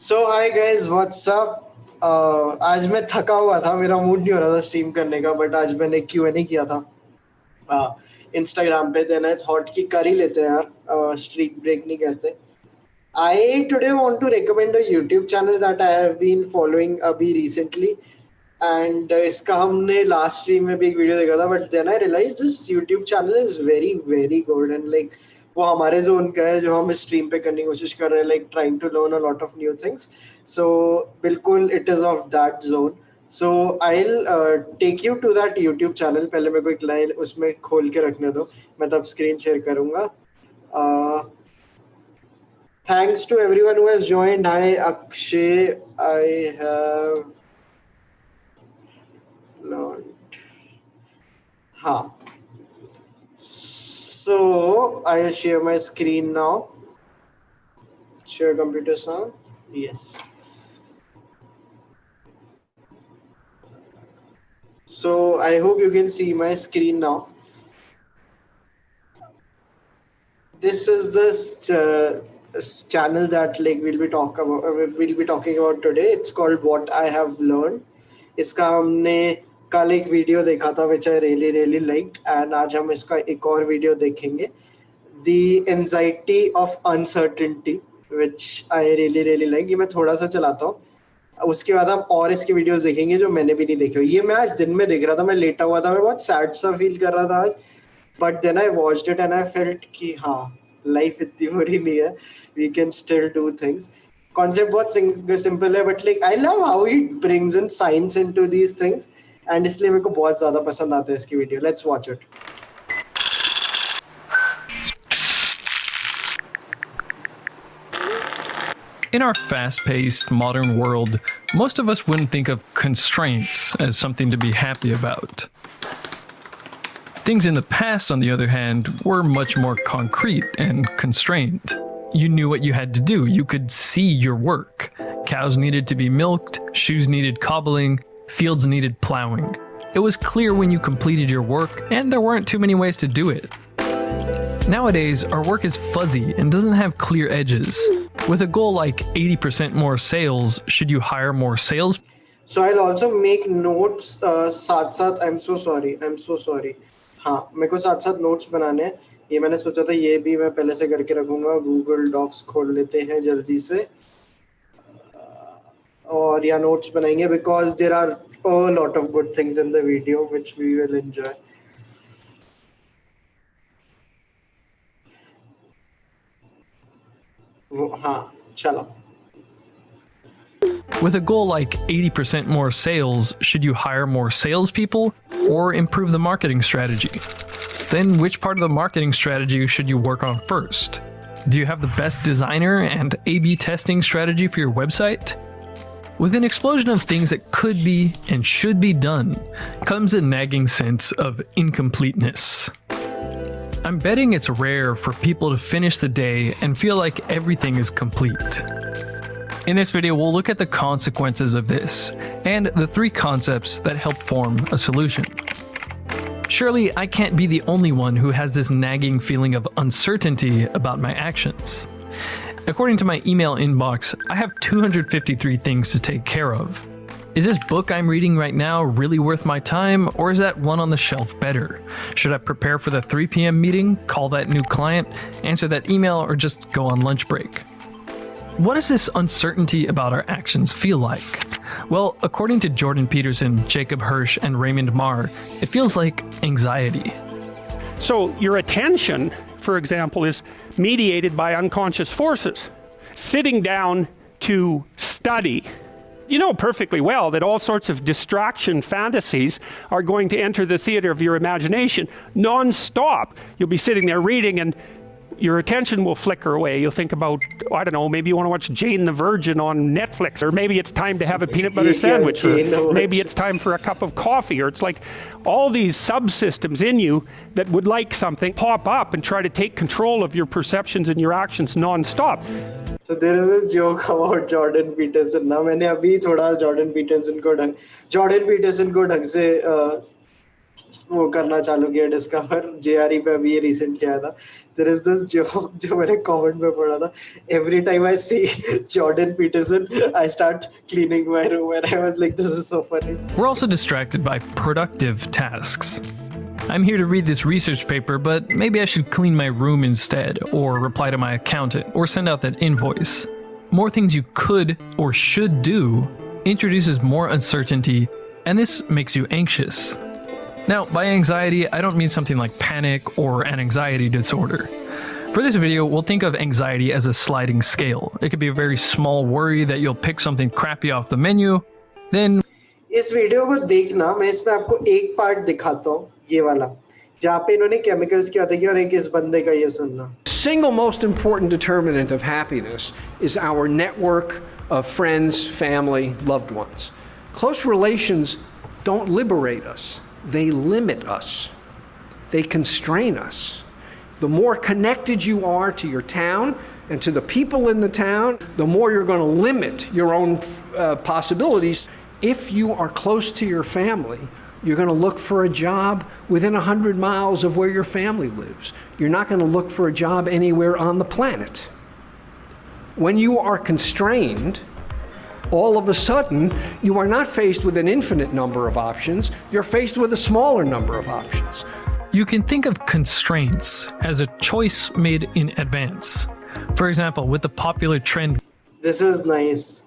सो hi guys what's up. आज मैं थका हुआ था, मेरा मूड नहीं हो रहा था स्ट्रीम करने का, बट आज मैंने Q&A किया था इंस्टाग्राम पे। देन आई थॉट कि कर ही लेते हैं यार, स्ट्रीक ब्रेक नहीं कहते। I today want to recommend a YouTube channel that I have been following अभी recently, and इसका हमने लास्ट स्ट्रीम में भी एक वीडियो देखा था, but then I realise this YouTube channel is very very good and like वो हमारे जोन का है जो हम स्ट्रीम पे करने की कोशिश कर रहे हैं, like trying to learn a lot of new things. So बिल्कुल it is of that zone. So I will take you to that YouTube channel. पहले मेरे को एक लाइन उसमें खोल के रखने दो, मैं तब स्क्रीन शेयर करूंगा। Thanks to everyone who has joined. Hi Akshay, I have learned. Huh. So I'll share my screen now. Share computer sound. Yes. So I hope you can see my screen now. This is this channel that like we'll be talking about today. It's called What I Have Learned. इसका हमने कल एक video देखा था which I really liked, and आज हम इसका एक और वीडियो देखेंगे, The Anxiety of Uncertainty, which I really like. ये मैं थोड़ा सा चलाता हूँ, उसके बाद हम और इसके वीडियोस देखेंगे जो मैंने भी नहीं देखे। ये मैं आज दिन में देख रहा था, मैं लेटा हुआ था, मैं बहुत सैड सा फील कर रहा था आज, but then I watched it and I felt कि हाँ, लाइफ इतनी बुरी नहीं है, we can still do things. Concept बहुत सिंपल है, but like I love how he brings in science into these things, and इसलिए मेरे को बहुत ज्यादा पसंद आता है इसकी video. Let's watch it. In our fast-paced modern world, most of us wouldn't think of constraints as something to be happy about. Things in the past, on the other hand, were much more concrete and constrained. You knew what you had to do. You could see your work. Cows needed to be milked, shoes needed cobbling, fields needed plowing. It was clear when you completed your work, and there weren't too many ways to do it. Nowadays, our work is fuzzy and doesn't have clear edges. With a goal like 80% more sales, should you hire more sales? So I'll also make notes साथ-साथ। I'm so sorry. हाँ, मेरे को साथ-साथ notes बनाने हैं। ये मैंने सोचा था ये भी मैं पहले से करके रखूंगा। गूगल डॉक्स खोल लेते हैं जल्दी से, और या नोट्स बनाएंगे, because there are a lot of good things in the video which we will enjoy. हाँ, चलो। With a goal like 80% more sales, should you hire more salespeople or improve the marketing strategy? Then which part of the marketing strategy should you work on first? Do you have the best designer and A/B testing strategy for your website? With an explosion of things that could be and should be done, comes a nagging sense of incompleteness. I'm betting it's rare for people to finish the day and feel like everything is complete. In this video, we'll look at the consequences of this and the 3 concepts that help form a solution. Surely, I can't be the only one who has this nagging feeling of uncertainty about my actions. According to my email inbox, I have 253 things to take care of. Is this book I'm reading right now really worth my time, or is that one on the shelf better? Should I prepare for the 3 p.m. meeting, call that new client, answer that email, or just go on lunch break? What does this uncertainty about our actions feel like? Well, according to Jordan Peterson, Jacob Hirsch, and Raymond Marr, it feels like anxiety. So your attention, for example, is mediated by unconscious forces. Sitting down to study, you know perfectly well that all sorts of distraction fantasies are going to enter the theater of your imagination non-stop. You'll be sitting there reading and your attention will flicker away. You'll think about, I don't know, maybe you want to watch Jane the Virgin on Netflix, or maybe it's time to have a peanut butter sandwich, or maybe it's time for a cup of coffee, or it's like all these subsystems in you that would like something pop up and try to take control of your perceptions and your actions non-stop. So there is this joke about Jordan Peterson. ना मैंने अभी थोड़ा Jordan Peterson को ढंग से वो करना चालू किया डिस्कवर जेआरई पे अभी ये रिसेंटली आया था देयर इज दिस जोक जो मैंने कमेंट में पढ़ा था every time I see Jordan Peterson I start cleaning my room and I was like this is so funny We're also distracted by productive tasks. I'm here to read this research paper, but maybe I should clean my room instead, or reply to my accountant, or send out that invoice. More things you could or should do introduces more uncertainty, and this makes you anxious. Now, by anxiety, I don't mean something like panic or an anxiety disorder. For this video, we'll think of anxiety as a sliding scale. It could be a very small worry that you'll pick something crappy off the menu, then इस video को देखना मैं इसमें आपको एक part दिखाता हूँ ये वाला जहाँ पे इन्होंने केमिकल्स की बातें की और एक इस बंदे का ये सुनना Single most important determinant of happiness is our network of friends, family, loved ones. Close relations don't liberate us. They limit us. They constrain us. The more connected you are to your town and to the people in the town, the more you're going to limit your own possibilities. If you are close to your family, you're going to look for a job within 100 miles of where your family lives. You're not going to look for a job anywhere on the planet. When you are constrained, all of a sudden, you are not faced with an infinite number of options, you're faced with a smaller number of options. you can think of constraints as a choice made in advance. For example, with the popular trend, This is nice.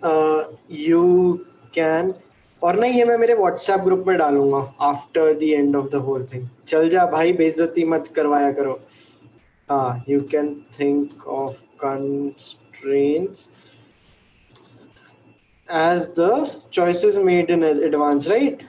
You can और नहीं ये मैं मेरे WhatsApp group में डालूंगा after the end of the whole thing चल जा भाई बेइज्जती मत करवाया करो हाँ you can think of constraints as the choices made in advance, right?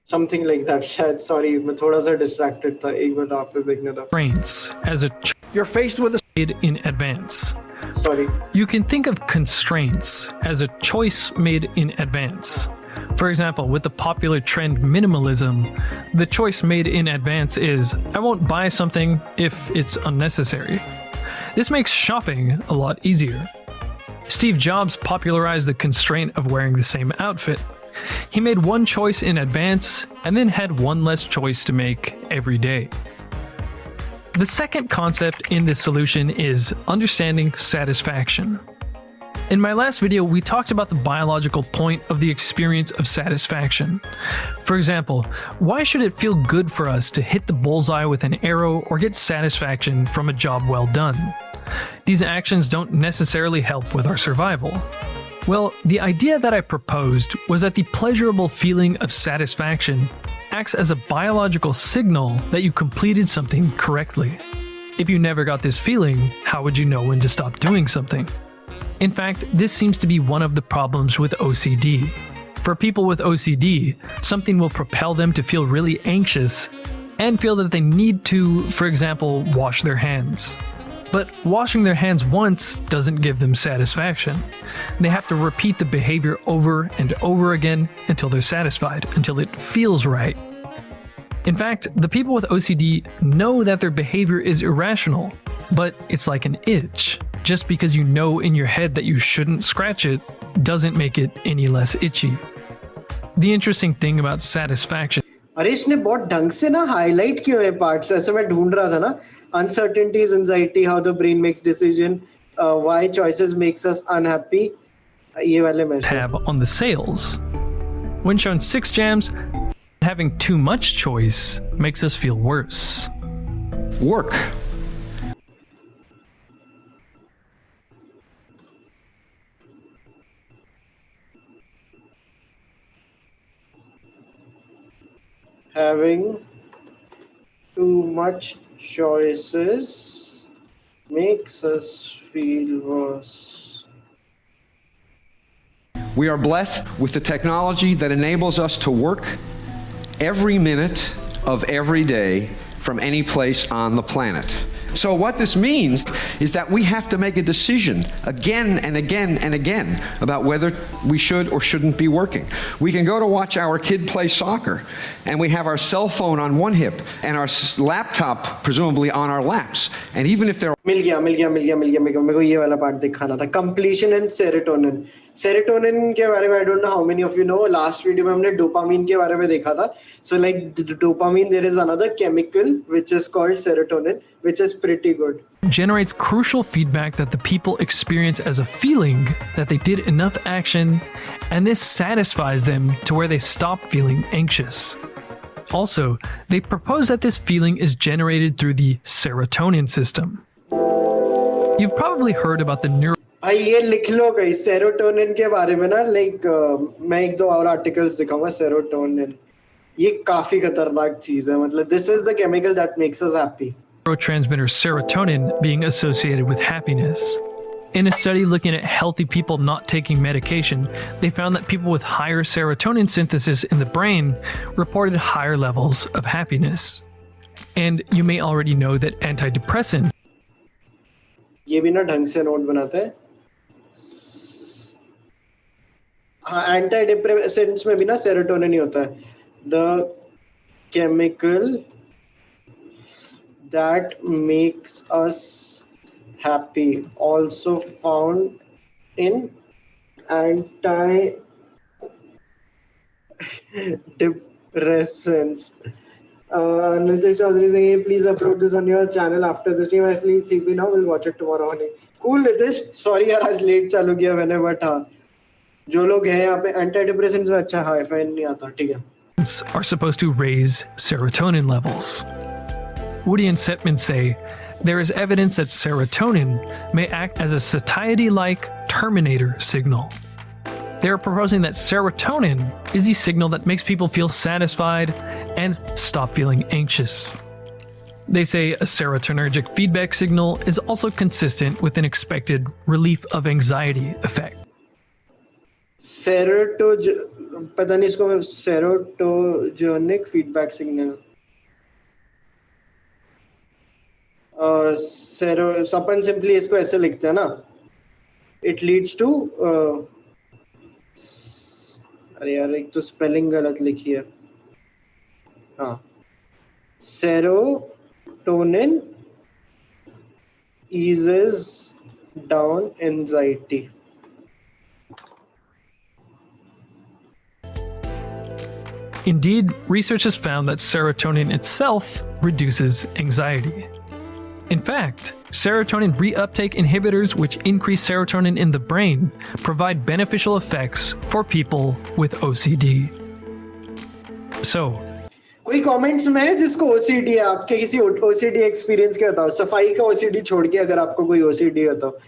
Something like that. शायद sorry मैं थोड़ा सा distracted था एक बार वापस देखने दो constraints as a You're faced with a made in advance. sorry You can think of constraints as a choice made in advance. For example, with the popular trend minimalism, the choice made in advance is, I won't buy something if it's unnecessary. This makes shopping a lot easier. Steve Jobs popularized the constraint of wearing the same outfit. He made one choice in advance and then had one less choice to make every day. The second concept in this solution is understanding satisfaction. In my last video, we talked about the biological point of the experience of satisfaction. For example, why should it feel good for us to hit the bullseye with an arrow or get satisfaction from a job well done? These actions don't necessarily help with our survival. Well, the idea that I proposed was that the pleasurable feeling of satisfaction acts as a biological signal that you completed something correctly. If you never got this feeling, how would you know when to stop doing something? In fact, this seems to be one of the problems with OCD. For people with OCD, something will propel them to feel really anxious and feel that they need to, for example, wash their hands. But washing their hands once doesn't give them satisfaction. They have to repeat the behavior over and over again until they're satisfied, until it feels right. In fact, the people with OCD know that their behavior is irrational, but it's like an itch. Just because you know in your head that you shouldn't scratch it doesn't make it any less itchy. The interesting thing about satisfaction अरे इसने बहुत ढंग से ना highlight किए हुए parts ऐसे मैं ढूंढ रहा था ना uncertainties anxiety how the brain makes decision why choices makes us unhappy ये वाले में tab on the sales. When shown 6 jams, having too much choice makes us feel worse. work. having too much choices makes us feel worse. We are blessed with the technology that enables us to work every minute of every day from any place on the planet. So what this means is that we have to make a decision again and again and again about whether we should or shouldn't be working. We can go to watch our kid play soccer and we have our cell phone on one hip and our laptop presumably on our laps. And even if they're मिल गया मेरे को ये वाला part दिखाना था completion and serotonin. Serotonin के बारे में I don't know how many of you know, last video में हमने डोपामीन के बारे में देखा था. So like dopamine, there is another chemical which is called serotonin, which is pretty good. Generates crucial feedback that the people experience as a feeling that they did enough action, and this satisfies them to where they stop feeling anxious. Also, they propose that this feeling is generated through the serotonin system. You've probably heard about the भाई ये लिख लो कहीं serotonin के बारे में ना, like मैं एक दो और आर्टिकल्स दिखाऊंगा. सेरोटोनिन ये काफी खतरनाक चीज है. मतलब this is the chemical that makes us happy. neurotransmitter serotonin being associated with happiness. In a study looking at healthy people not taking medication, they found that people with higher serotonin synthesis in the brain reported higher levels of happiness. And you may already know that antidepressants ये भी ना ढंग से note बनाते हैं. हाँ, anti depressants में भी ना सेरोटोनिन ही होता है. The chemical that makes us happy, also found in antidepressants. Nitish Chaudhary saying, please upload this on your channel after the stream. I please CP now, we'll watch it tomorrow morning. Cool Nitish, sorry यार आज late चालू किया मैंने, but हाँ जो लोग हैं यहाँ पे एंटीडिप्रेसेंट्स में अच्छा हाई फाई नहीं आता. ठीक है. are supposed to raise serotonin levels. Woody and Setman say there is evidence that serotonin may act as a satiety-like terminator signal. They are proposing that serotonin is the signal that makes people feel satisfied and stop feeling anxious. They say a serotonergic feedback signal is also consistent with an expected relief of anxiety effect. पता नहीं इसको मैं सेरोटोजेनिक feedback signal अपन simply इसको ऐसे लिखते हैं ना. It leads to अरे यार एक तो स्पेलिंग गलत लिखी है. हाँ, serotonin eases down anxiety. Indeed, research has found that serotonin itself reduces anxiety. In fact, serotonin reuptake inhibitors, which increase serotonin in the brain, provide beneficial effects for people with OCD. So, कोई comments में है जिसको OCD है? आपके किसी OCD experience क्या बताओ. सफाई का OCD छोड़ के अगर आपको कोई OCD है तो.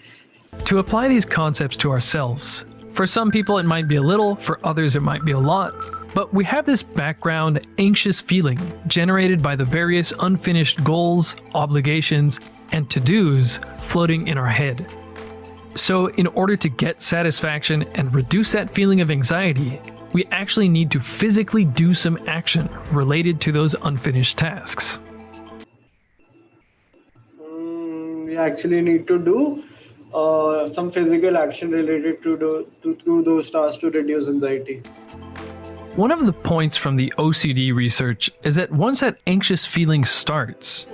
To apply these concepts to ourselves, for some people it might be a little, for others it might be a lot. But we have this background anxious feeling generated by the various unfinished goals, obligations, and to-dos floating in our head. So in order to get satisfaction and reduce that feeling of anxiety, we actually need to physically do some action related to those unfinished tasks. We actually need to do some physical action related to those tasks to reduce anxiety. One of the points from the OCD research is that once that anxious feeling starts,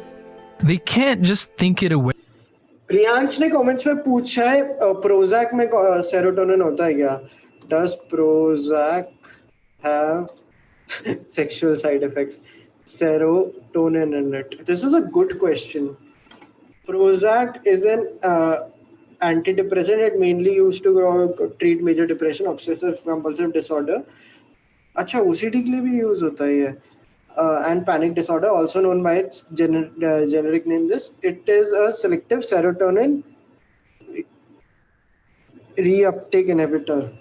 they can't just think it away. Priyansh ने comments में पूछा है Prozac में serotonin होता है क्या? Does Prozac have sexual side effects? Serotonin in it. This is a good question. Prozac is an antidepressant. It mainly used to treat major depression, obsessive compulsive disorder. अच्छा OCD के लिए भी use होता है ये. And panic disorder, also known by its generic name. It is a selective serotonin reuptake inhibitor.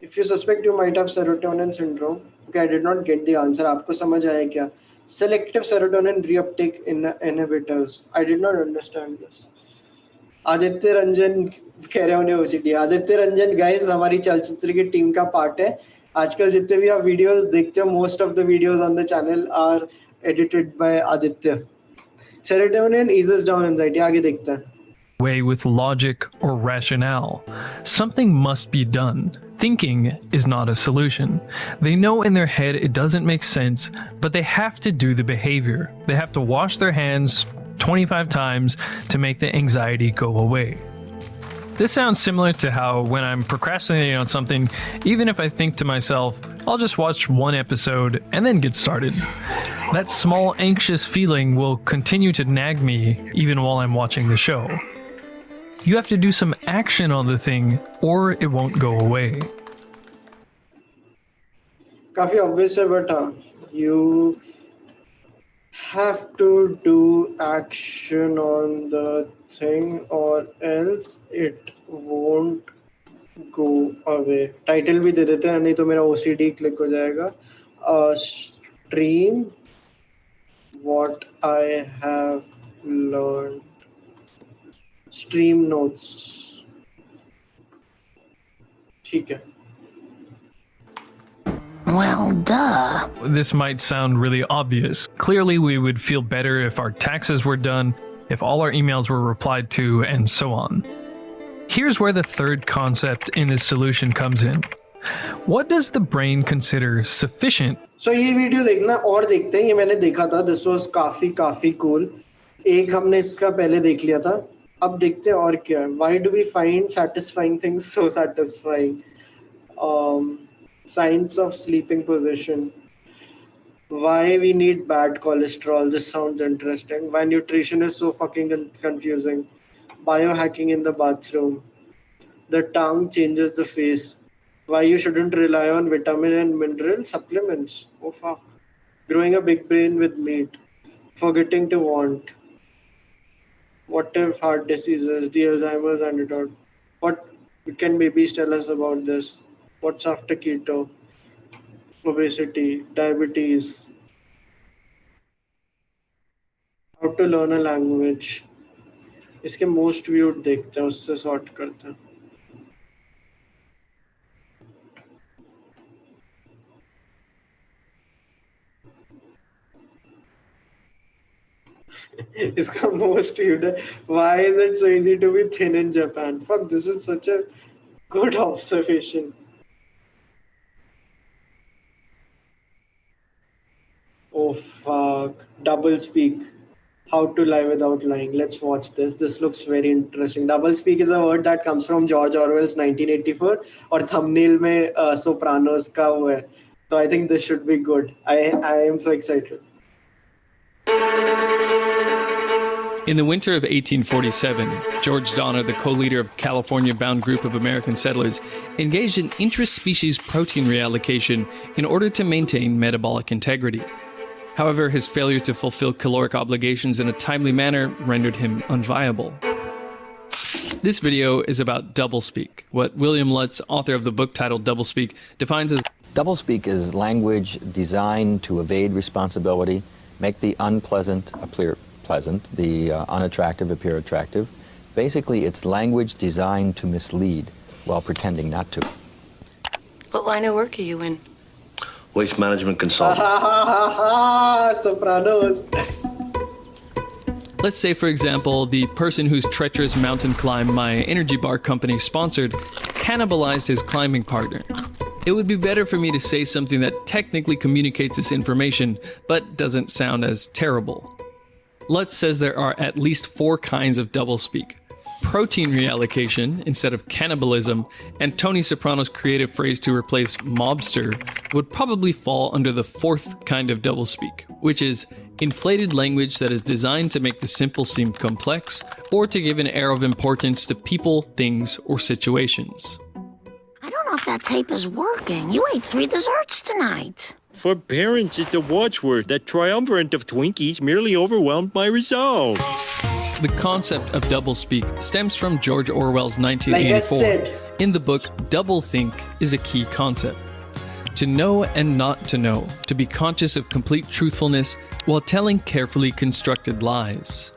If you suspect you might have serotonin syndrome, okay, I did not get the answer. आपको समझ आया क्या? Selective serotonin reuptake inhibitors. I did not understand this. Aditya Ranjan कह रहे होने OCD. Aditya Ranjan guys हमारी चलचित्र की टीम का पार्ट है. आजकल जितने भी आप वीडियोस देखते हो, most of the videos on the channel are edited by Aditya. Serotonin eases down anxiety. आगे देखते हैं. Way with logic or rationale. Something must be done. Thinking is not a solution. They know in their head it doesn't make sense, but they have to do the behavior. They have to wash their hands, 25 times to make the anxiety go away. This sounds similar to how when I'm procrastinating on something, even if I think to myself, I'll just watch one episode and then get started. That small anxious feeling will continue to nag me even while I'm watching the show. You have to do some action on the thing or it won't go away. काफी obvious है but you have to do action on the thing or else it won't go away. Title भी दे देते हैं नहीं तो मेरा OCD click हो जाएगा. Stream what I have learned. Stream notes. ठीक है. Well, duh. This might sound really obvious. Clearly, we would feel better if our taxes were done, if all our emails were replied to, and so on. Here's where the third concept in this solution comes in. What does the brain consider sufficient? So ये video देखना और देखते हैं. ये मैंने देखा था. This was काफी cool. एक हमने इसका पहले देख लिया था. अब देखते हैं और क्या है. Why do we find satisfying things so satisfying? Signs of sleeping position. Why we need bad cholesterol. This sounds interesting. Why nutrition is so fucking confusing. Biohacking in the bathroom. The tongue changes the face. Why you shouldn't rely on vitamin and mineral supplements. Oh fuck. Growing a big brain with meat. Forgetting to want. What if heart diseases, the Alzheimer's antidote? What can babies tell us about this? What's after keto? Obesity, diabetes. How to learn a language. इसके most viewed देखते हैं, उससे sort करते हैं. इसका most viewed है. Why is it so easy to be thin in Japan? Fuck, this is such a good observation. Oh fuck. Doublespeak. How to lie without lying. Let's watch this. This looks very interesting. Doublespeak is a word that comes from George Orwell's 1984 और thumbnail में Sopranos का वो है. So I think this should be good. I am so excited. In the winter of 1847, George Donner, the co-leader of a California-bound group of American settlers, engaged in intra-species protein reallocation in order to maintain metabolic integrity. However, his failure to fulfill caloric obligations in a timely manner rendered him unviable. This video is about doublespeak, what William Lutz, author of the book titled Doublespeak, defines as doublespeak is language designed to evade responsibility, make the unpleasant appear pleasant, the unattractive appear attractive. Basically, it's language designed to mislead while pretending not to. What line of work are you in? Waste management consultant. Sopranos. Let's say, for example, the person whose treacherous mountain climb my energy bar company sponsored cannibalized his climbing partner. It would be better for me to say something that technically communicates this information, but doesn't sound as terrible. Lutz says there are at least 4 kinds of doublespeak. Protein reallocation instead of cannibalism, and Tony Soprano's creative phrase to replace mobster would probably fall under the 4th kind of doublespeak, which is inflated language that is designed to make the simple seem complex or to give an air of importance to people, things, or situations. I don't know if that tape is working. You ate 3 desserts tonight. For parents, it's a watchword. That triumvirate of Twinkies merely overwhelmed my resolve. The concept of doublespeak stems from George Orwell's Like 1984. I said. In the book, doublethink is a key concept. To know and not to know, to be conscious of complete truthfulness while telling carefully constructed lies.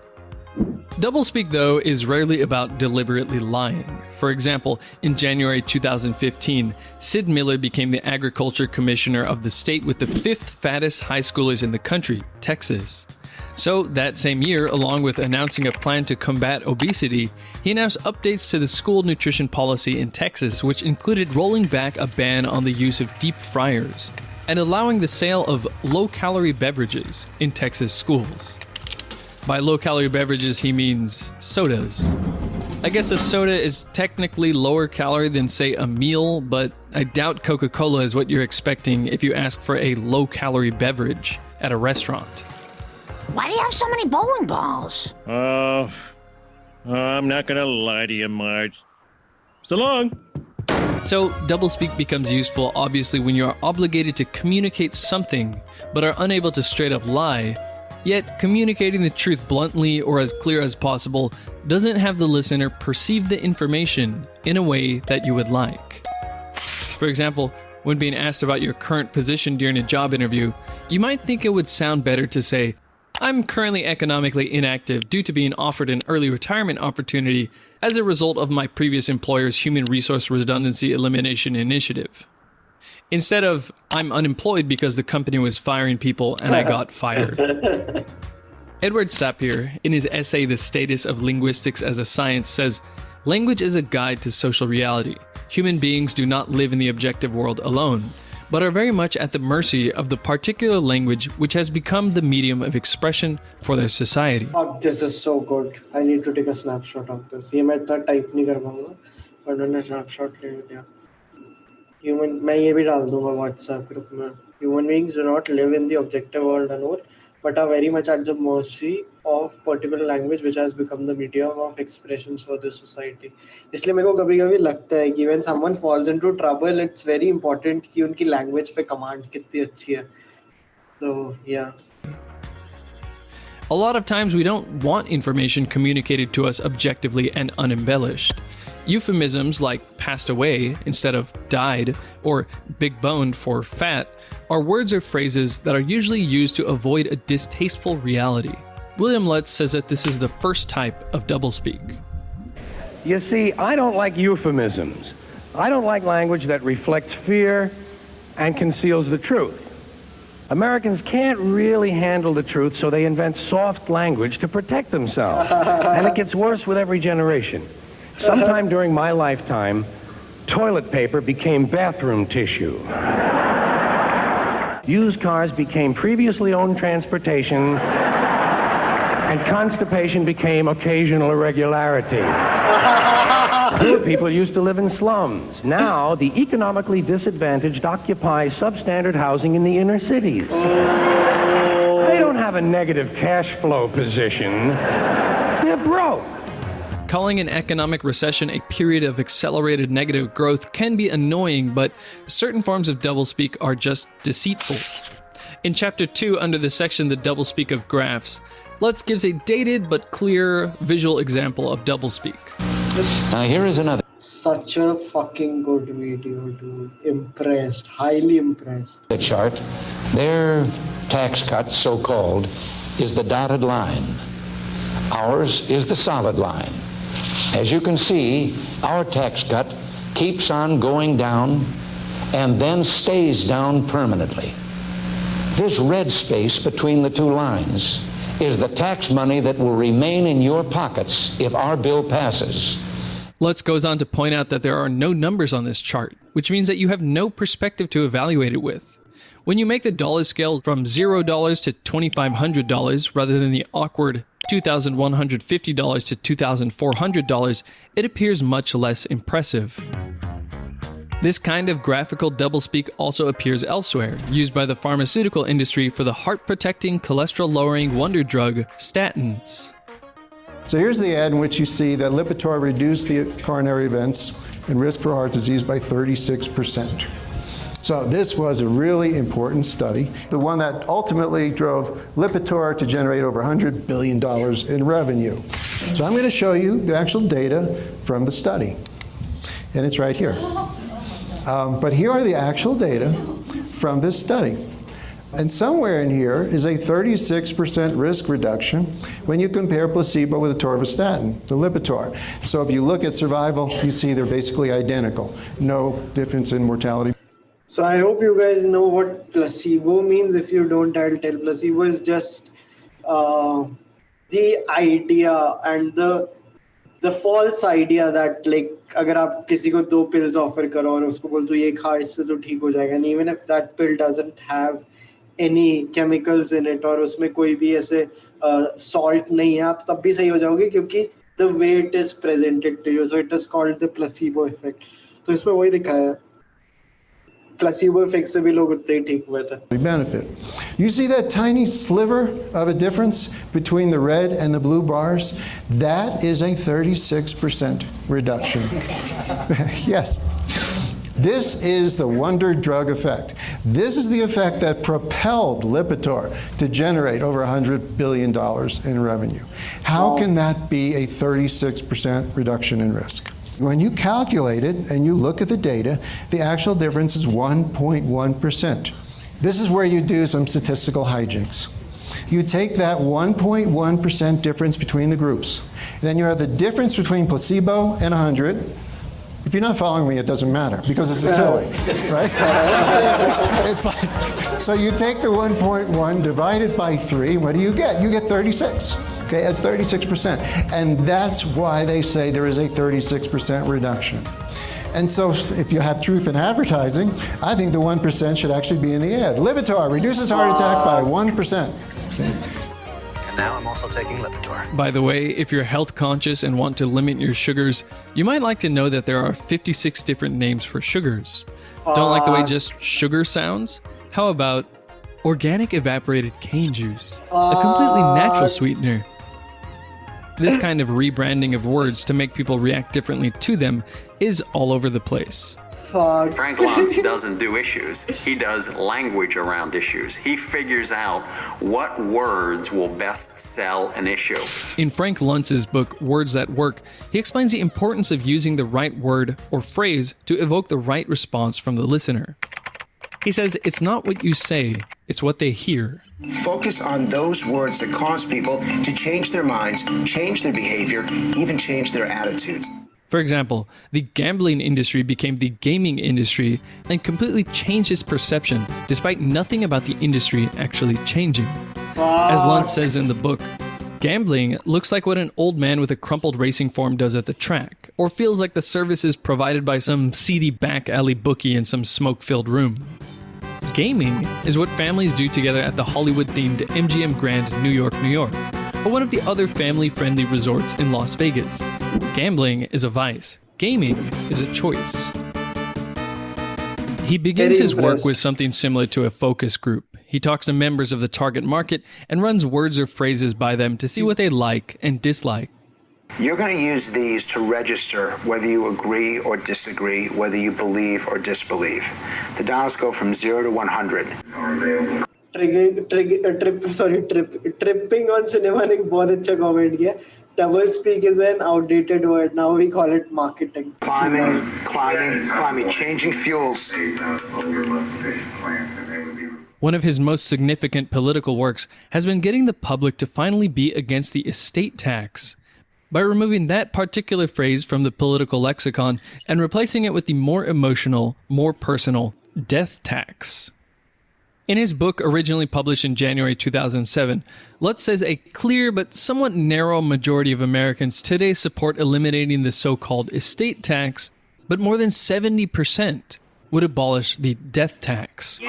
Doublespeak, though, is rarely about deliberately lying. For example, in January 2015, Sid Miller became the agriculture commissioner of the state with the 5th fattest high schoolers in the country, Texas. So that same year, along with announcing a plan to combat obesity, he announced updates to the school nutrition policy in Texas, which included rolling back a ban on the use of deep fryers and allowing the sale of low-calorie beverages in Texas schools. By low-calorie beverages, he means sodas. I guess a soda is technically lower calorie than, say, a meal, but I doubt Coca-Cola is what you're expecting if you ask for a low-calorie beverage at a restaurant. Why do you have so many bowling balls? I'm not gonna lie to you, Marge. So long. So, doublespeak becomes useful obviously when you are obligated to communicate something, but are unable to straight up lie. Yet, communicating the truth bluntly or as clear as possible doesn't have the listener perceive the information in a way that you would like. For example, when being asked about your current position during a job interview, you might think it would sound better to say, "I'm currently economically inactive due to being offered an early retirement opportunity as a result of my previous employer's human resource redundancy elimination initiative." Instead of, "I'm unemployed because the company was firing people and I got fired." Edward Sapir, in his essay The Status of Linguistics as a Science, says, "Language is a guide to social reality. Human beings do not live in the objective world alone, but are very much at the mercy of the particular language which has become the medium of expression for their society." Fuck, this is so good. I need to take a snapshot of this. ये मैं इतना type नहीं कर पाऊंगा, पर मैंने snapshot ले लिया. मैं ये भी डाल दूंगा WhatsApp group में. Human beings do not live in the objective world alone, but are very much at the mercy of particular language which has become the medium of expressions for the society. इसलिए मेरे को कभी-कभी लगता है कि when someone falls into trouble, it's very important कि उनकी language पे command कितनी अच्छी है. So yeah. A lot of times we don't want information communicated to us objectively and unembellished. Euphemisms like passed away instead of died or big boned for fat are words or phrases that are usually used to avoid a distasteful reality. William Lutz says that this is the first type of doublespeak. You see, I don't like euphemisms. I don't like language that reflects fear and conceals the truth. Americans can't really handle the truth, so they invent soft language to protect themselves. And it gets worse with every generation. Sometime during my lifetime, toilet paper became bathroom tissue. Used cars became previously owned transportation, and constipation became occasional irregularity. Poor people used to live in slums. Now, the economically disadvantaged occupy substandard housing in the inner cities. They don't have a negative cash flow position. They're broke. Calling an economic recession a period of accelerated negative growth can be annoying, but certain forms of doublespeak are just deceitful. In Chapter 2, under the section The Doublespeak of Graphs, Lutz gives a dated but clear visual example of doublespeak. Now here is another. Such a fucking good video, dude. Impressed. Highly impressed. The chart, their tax cut, so-called, is the dotted line. Ours is the solid line. As you can see, our tax cut keeps on going down and then stays down permanently. This red space between the two lines is the tax money that will remain in your pockets if our bill passes. Lutz goes on to point out that there are no numbers on this chart, which means that you have no perspective to evaluate it with. When you make the dollar scale from $0 to $2,500 rather than the awkward $2,150 to $2,400, it appears much less impressive. This kind of graphical doublespeak also appears elsewhere, used by the pharmaceutical industry for the heart-protecting, cholesterol-lowering wonder drug, statins. So here's the ad in which you see that Lipitor reduced the coronary events and risk for heart disease by 36%. So this was a really important study, the one that ultimately drove Lipitor to generate over $100 billion in revenue. So I'm going to show you the actual data from the study, and it's right here. But here are the actual data from this study. And somewhere in here is a 36% risk reduction when you compare placebo with atorvastatin, the Lipitor. So if you look at survival, you see they're basically identical. No difference in mortality. So I hope you guys know what placebo means. If you don't, I'll tell. Placebo is just the idea and the false idea that like अगर आप किसी को 2 pills offer करो और उसको बोल तो ये खा इससे तो ठीक हो जाएगा, and even if that pill doesn't have any chemicals in it और उसमें कोई भी ऐसे salt नहीं है, आप तब भी सही हो जाओगे क्योंकि the way it is presented to you. So it is called the placebo effect. तो इसमें वही दिखाया है. Placebo effect से भी लोग उतने ही ठीक हुए थे. Benefit. You see that tiny sliver of a difference between the red and the blue bars? That is a 36% reduction. Yes. This is the wonder drug effect. This is the effect that propelled Lipitor to generate over $100 billion in revenue. How can that be a 36% reduction in risk? When you calculate it and you look at the data, the actual difference is 1.1%. This is where you do some statistical hijinks. You take that 1.1% difference between the groups. Then you have the difference between placebo and 100. If you're not following me, it doesn't matter because it's silly, right? It's like, so you take the 1.1 divided by 3, what do you get? You get 36. Okay, that's 36%. And that's why they say there is a 36% reduction. And so if you have truth in advertising, I think the 1% should actually be in the ad. Lipitor reduces heart attack by 1%. Okay. Now I'm also taking Lipitor. By the way, if you're health conscious and want to limit your sugars, you might like to know that there are 56 different names for sugars. Don't like the way just sugar sounds? How about organic evaporated cane juice? A completely natural sweetener. This kind of rebranding of words to make people react differently to them is all over the place. Frank Luntz doesn't do issues. He does language around issues. He figures out what words will best sell an issue. In Frank Luntz's book, Words That Work, he explains the importance of using the right word or phrase to evoke the right response from the listener. He says it's not what you say, it's what they hear. Focus on those words that cause people to change their minds, change their behavior, even change their attitudes. For example, the gambling industry became the gaming industry and completely changed its perception, despite nothing about the industry actually changing. As Luntz says in the book, gambling looks like what an old man with a crumpled racing form does at the track, or feels like the services provided by some seedy back alley bookie in some smoke-filled room. Gaming is what families do together at the Hollywood-themed MGM Grand New York, New York, or one of the other family-friendly resorts in Las Vegas. Gambling is a vice. Gaming is a choice. He begins his work with something similar to a focus group. He talks to members of the target market and runs words or phrases by them to see what they like and dislike. You're going to use these to register whether you agree or disagree, whether you believe or disbelieve. The dials go from 0 to 100. Tripping on cinema ने एक बहुत अच्छा comment किया. Doublespeak is an outdated word. Now we call it marketing. Climbing, changing fuels. One of his most significant political works has been getting the public to finally be against the estate tax by removing that particular phrase from the political lexicon and replacing it with the more emotional, more personal death tax. In his book, originally published in January 2007, Lutz says a clear but somewhat narrow majority of Americans today support eliminating the so-called estate tax, but more than 70% would abolish the death tax.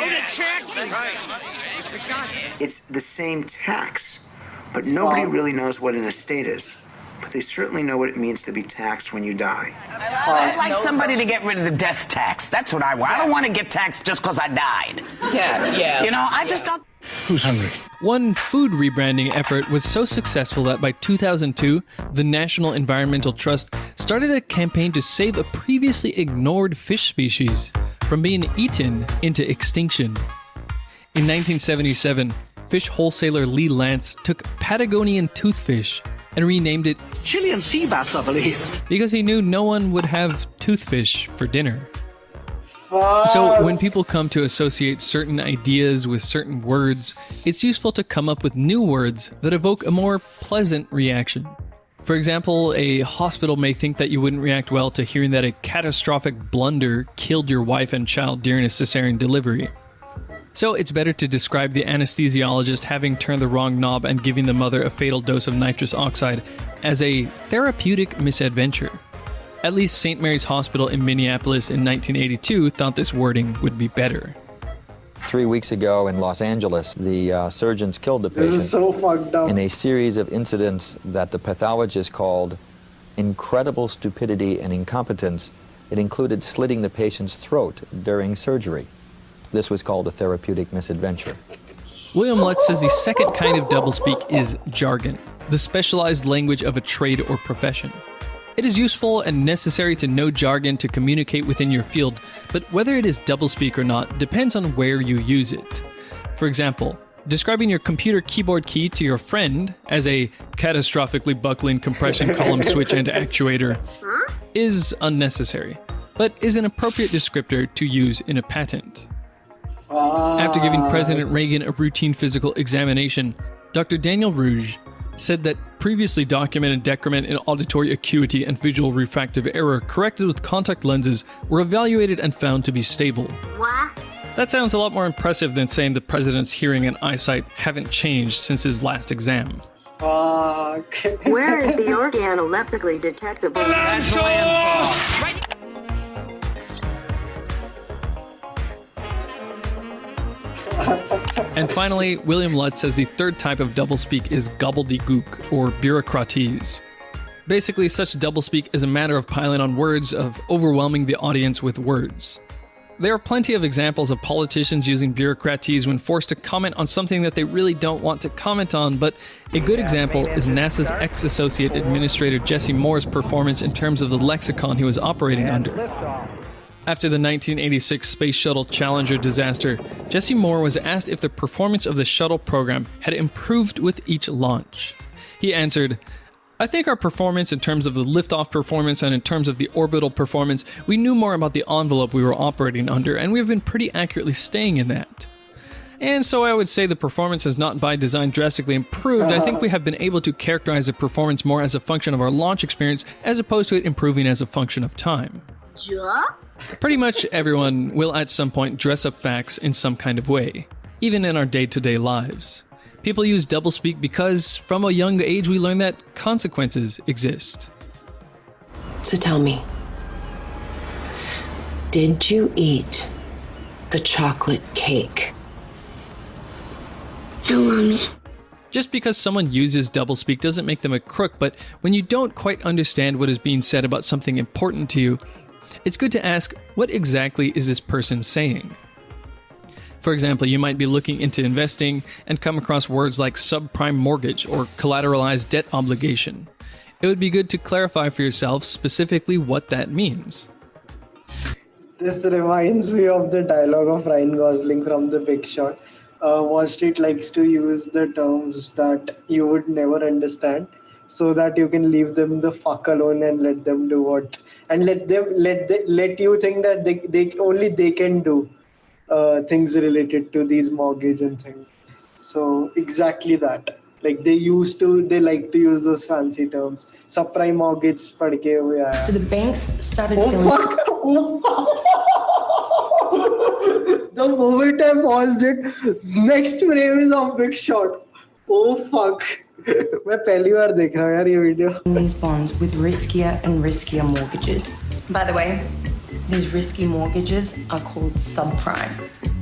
It's the same tax, but nobody really knows what an estate is. But they certainly know what it means to be taxed when you die. I'd like somebody to get rid of the death tax. That's what I want. I don't want to get taxed just because I died. Yeah. You know, I just don't... Who's hungry? One food rebranding effort was so successful that by 2002, the National Environmental Trust started a campaign to save a previously ignored fish species from being eaten into extinction. In 1977, fish wholesaler Lee Lance took Patagonian toothfish and renamed it Chilean sea bass, I believe. because he knew no one would have toothfish for dinner. So when people come to associate certain ideas with certain words, it's useful to come up with new words that evoke a more pleasant reaction. For example, a hospital may think that you wouldn't react well to hearing that a catastrophic blunder killed your wife and child during a cesarean delivery. So it's better to describe the anesthesiologist having turned the wrong knob and giving the mother a fatal dose of nitrous oxide as a therapeutic misadventure. At least St. Mary's Hospital in Minneapolis in 1982 thought this wording would be better. 3 weeks ago in Los Angeles, the surgeons killed the patient This is so fucked up. in a series of incidents that the pathologist called incredible stupidity and incompetence. It included slitting the patient's throat during surgery. This was called a therapeutic misadventure. William Lutz says the second kind of doublespeak is jargon, the specialized language of a trade or profession. It is useful and necessary to know jargon to communicate within your field, but whether it is doublespeak or not depends on where you use it. For example, describing your computer keyboard key to your friend as a catastrophically buckling compression column switch and actuator is unnecessary, but is an appropriate descriptor to use in a patent. After giving President Reagan a routine physical examination, Dr. Daniel Rouge said that previously documented decrement in auditory acuity and visual refractive error corrected with contact lenses were evaluated and found to be stable. What? That sounds a lot more impressive than saying the president's hearing and eyesight haven't changed since his last exam. Fuck. Where is the organoleptically detectable? And finally, William Lutz says the third type of doublespeak is gobbledygook, or bureaucratese. Basically, such doublespeak is a matter of piling on words, of overwhelming the audience with words. There are plenty of examples of politicians using bureaucratese when forced to comment on something that they really don't want to comment on, but a good example is NASA's ex-associate administrator Jesse Moore's performance in terms of the lexicon he was operating under. After the 1986 Space Shuttle Challenger disaster, Jesse Moore was asked if the performance of the shuttle program had improved with each launch. He answered, "I think our performance in terms of the liftoff performance and in terms of the orbital performance, we knew more about the envelope we were operating under, and we've been pretty accurately staying in that. And so I would say the performance has not by design drastically improved. I think we have been able to characterize the performance more as a function of our launch experience as opposed to it improving as a function of time." Pretty much everyone will at some point dress up facts in some kind of way, even in our day-to-day lives. People use doublespeak because from a young age we learn that consequences exist. So tell me, did you eat the chocolate cake? No, Mommy. Just because someone uses doublespeak doesn't make them a crook, but when you don't quite understand what is being said about something important to you, it's good to ask, what exactly is this person saying? For example, you might be looking into investing and come across words like subprime mortgage or collateralized debt obligation. It would be good to clarify for yourself specifically what that means. This reminds me of the dialogue of Ryan Gosling from The Big Short. Wall Street likes to use the terms that you would never understand, so that you can leave them the fuck alone and let them do what, and let you think that they can do things related to these mortgage and things. So exactly that. Like they like to use those fancy terms. Subprime mortgage padke hue aaya. So the banks started Fuck! The moment I paused it, next frame is of Big Shot. Oh fuck. मैं पहली बार देख रहा हूँ यार ये video. These bonds with riskier and riskier mortgages. By the way, these risky mortgages are called subprime.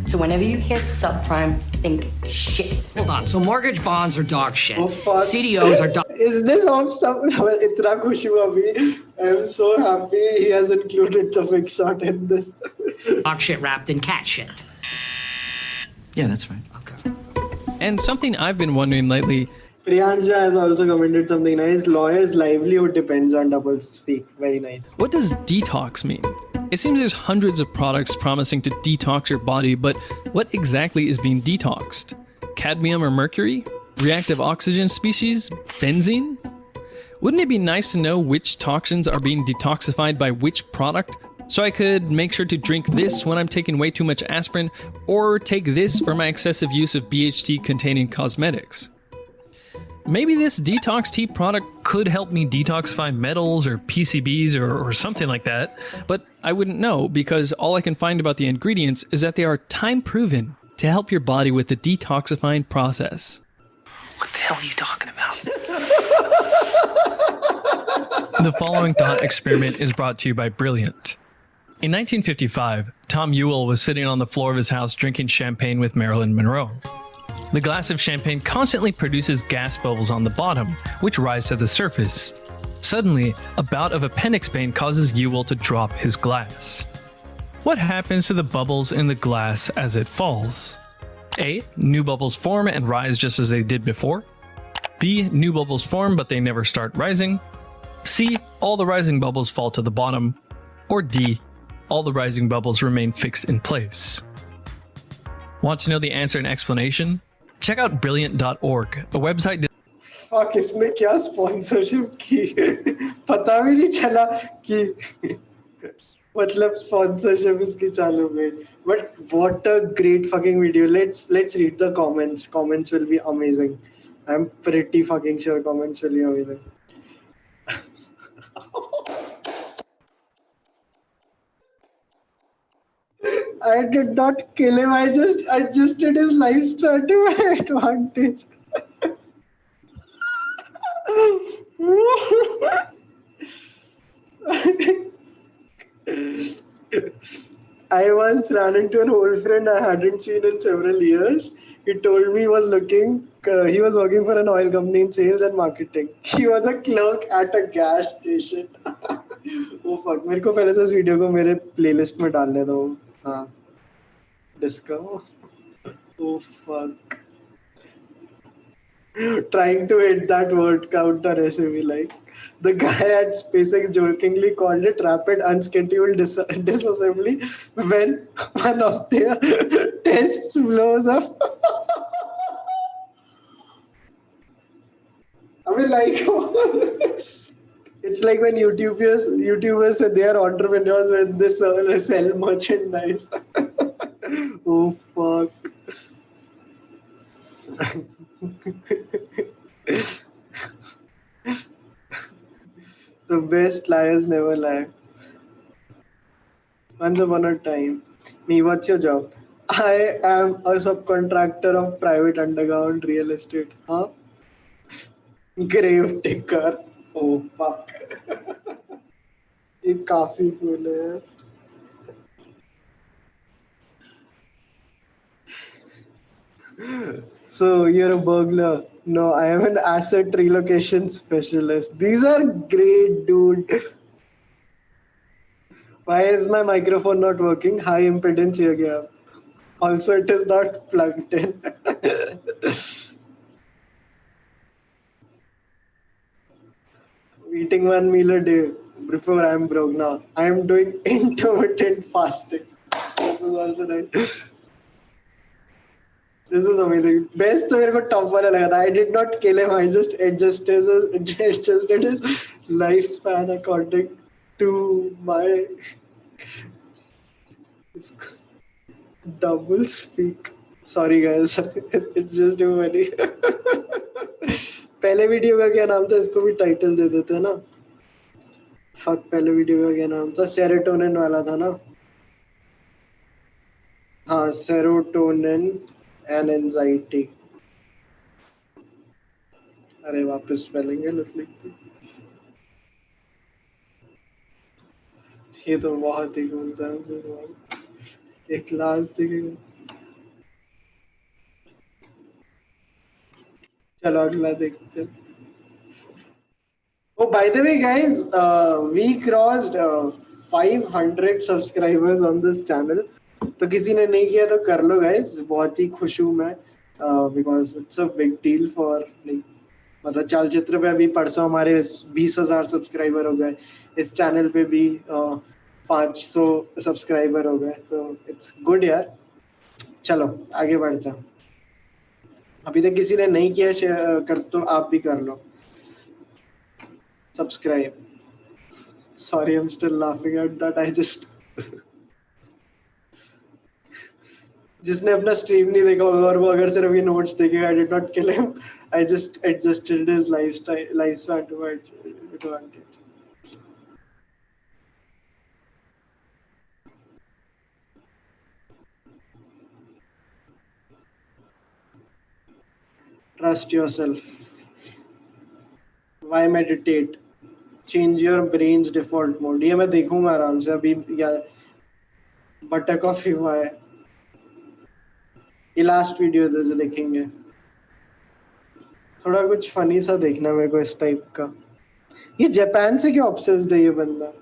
So whenever you hear subprime, think shit. Hold on. So mortgage bonds are dog shit. Oh fuck. CDOs are dog. Is this of some? इतना खुश हुआ अभी. I am so happy he has included the Big Shot in this. Dog shit wrapped in cat shit. Yeah, that's right. Okay. And something I've been wondering lately, Priyansha has also commented something nice. Lawyer's livelihood depends on doublespeak. Very nice. what does detox mean? It seems there's hundreds of products promising to detox your body, but what exactly is being detoxed? Cadmium or mercury? Reactive oxygen species? Benzene? Wouldn't it be nice to know which toxins are being detoxified by which product? So I could make sure to drink this when I'm taking way too much aspirin, or take this for my excessive use of BHT containing cosmetics. Maybe this detox tea product could help me detoxify metals or PCBs or something like that, but I wouldn't know because all I can find about the ingredients is that they are time proven to help your body with the detoxifying process. What the hell are you talking about? The following thought experiment is brought to you by Brilliant. In 1955, Tom Ewell was sitting on the floor of his house drinking champagne with Marilyn Monroe. The glass of champagne constantly produces gas bubbles on the bottom, which rise to the surface. Suddenly, a bout of appendix pain causes Ewell to drop his glass. What happens to the bubbles in the glass as it falls? A. New bubbles form and rise just as they did before. B. New bubbles form but they never start rising. C. All the rising bubbles fall to the bottom. Or D. All the rising bubbles remain fixed in place. Want to know the answer and explanation? Check out brilliant.org, a website. Fuck, इसने क्या sponsorship की? पता भी नहीं चला कि मतलब sponsorship इसकी चालू गई. But what a great fucking video. Let's read the comments. Comments will be amazing. I'm pretty fucking sure comments will be amazing. I did not kill him. I just adjusted his lifestyle to my advantage. I once ran into an old friend I hadn't seen in several years. He told me he was working for an oil company in sales and marketing. He was a clerk at a gas station. Oh fuck, मेरे को पहले से इस video को मेरे playlist में डालने दो. हाँ, disco. Oh fuck. Trying to hit that word count or SAV like. The guy at SpaceX jokingly called it rapid unscheduled disassembly when one of their tests blows up. I mean, like, it's like when YouTubers say they are entrepreneurs when they sell merchandise. Oh fuck. The best liars never lie. Once upon a time. Me, what's your job? I am a subcontractor of private underground real estate. Huh? Grave digger. Oh fuck. ये काफी cool है. So you're a burglar? No, I am an asset relocation specialist. These are great, dude. Why is my microphone not working? High impedance here gaya. Also, it is not plugged in. Eating 1 meal a day before I am broke now. I am doing intermittent fasting. This is also nice. This is amazing. Best तो मेरे को top वाला लगा था. I did not kill him. I just adjusted his lifespan according to my doublespeak. Sorry guys, it's just too funny. पहले video का क्या नाम था? इसको भी टाइटल दे देते हैं ना. Fuck, पहले वीडियो का क्या नाम था? सेरोटोनिन वाला था ना. हाँ, सेरोटोनिन and anxiety. अरे वापस स्पेलिंग है लिख लिखते. ये तो बहुत ही कूल था. एक लास्ट दिखेगा. चलो अगला देखते हैं. Oh, by the way, guys, we crossed 500 subscribers on this channel. तो किसी ने नहीं किया तो कर लो गाइस. बहुत ही खुश हूँ मैं because it's a big deal for like मतलब चलचित्र पे अभी परसों हमारे 20,000 सब्सक्राइबर हो गए. इस चैनल पे भी 500 सब्सक्राइबर हो गए. तो इट्स गुड यार. चलो आगे बढ़ते हैं. अभी तक किसी ने नहीं किया कर तो आप भी कर लो subscribe. Sorry I am still laughing at that. I just जिसने अपना स्ट्रीम नहीं देखा होगा और वो अगर सिर्फ ये नोट्स देखेगा. I did not kill him. I just adjusted his lifespan to my advantage. Trust yourself. Why meditate? Change your brain's default mode. ये मैं देखूंगा आराम से. अभी या बटक ऑफ हुआ है। ये लास्ट वीडियो जो देखेंगे, थोड़ा कुछ फनी सा देखना मेरे को इस टाइप का। ये जापान से क्यों ऑब्सेस्ड है ये बंदा?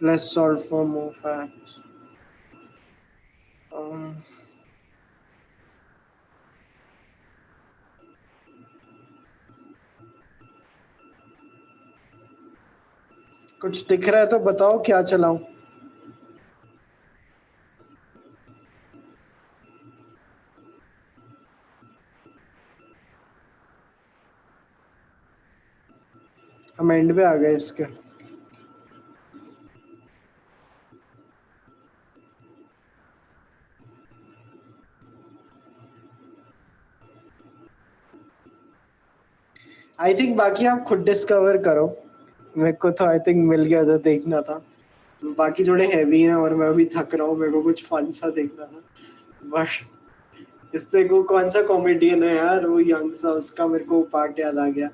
Less salt for more fat. कुछ दिख रहा है तो बताओ क्या चलाऊं? हम एंड पे आ गए इसके। आई थिंक बाकी आप खुद डिस्कवर करो। मेरे को तो आई थिंक मिल गया जो देखना था। बाकी थोड़े हैवी हैं और मैं अभी थक रहा हूँ, मेरे को कुछ फन सा देखना था। बट इससे को कौन सा कॉमेडियन है यार, वो यंग सा, उसका मेरे को पार्ट याद आ गया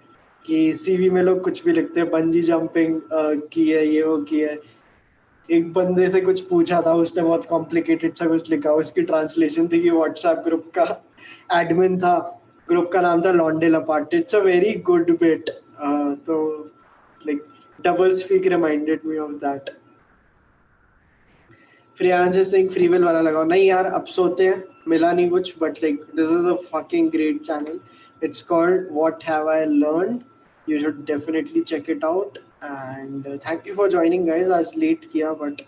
कि सीवी में लोग कुछ भी लिखते हैं, बंजी जंपिंग की है, ये वो की है। एक बंदे से कुछ पूछा था, उसने बहुत कॉम्प्लिकेटेड सा कुछ लिखा, उसकी ट्रांसलेशन थी कि व्हाट्सएप ग्रुप का एडमिन था, ग्रुप का नाम था लॉन्डे लपाट। It's a very good bit. तो like double speak reminded me of that. Priyansh Singh free will वाला लगाओ। नहीं यार, अब सोते हैं, मिला नहीं कुछ, but like this is a fucking great channel. It's called what have I learned. You should definitely check it out and thank you for joining guys. आज लेट किया बट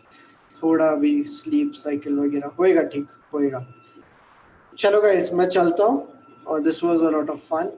थोड़ा भी स्लीप साइकिल वगैरह होएगा, ठीक होएगा। चलो गाइस, मैं चलता हूँ और this was a lot of fun.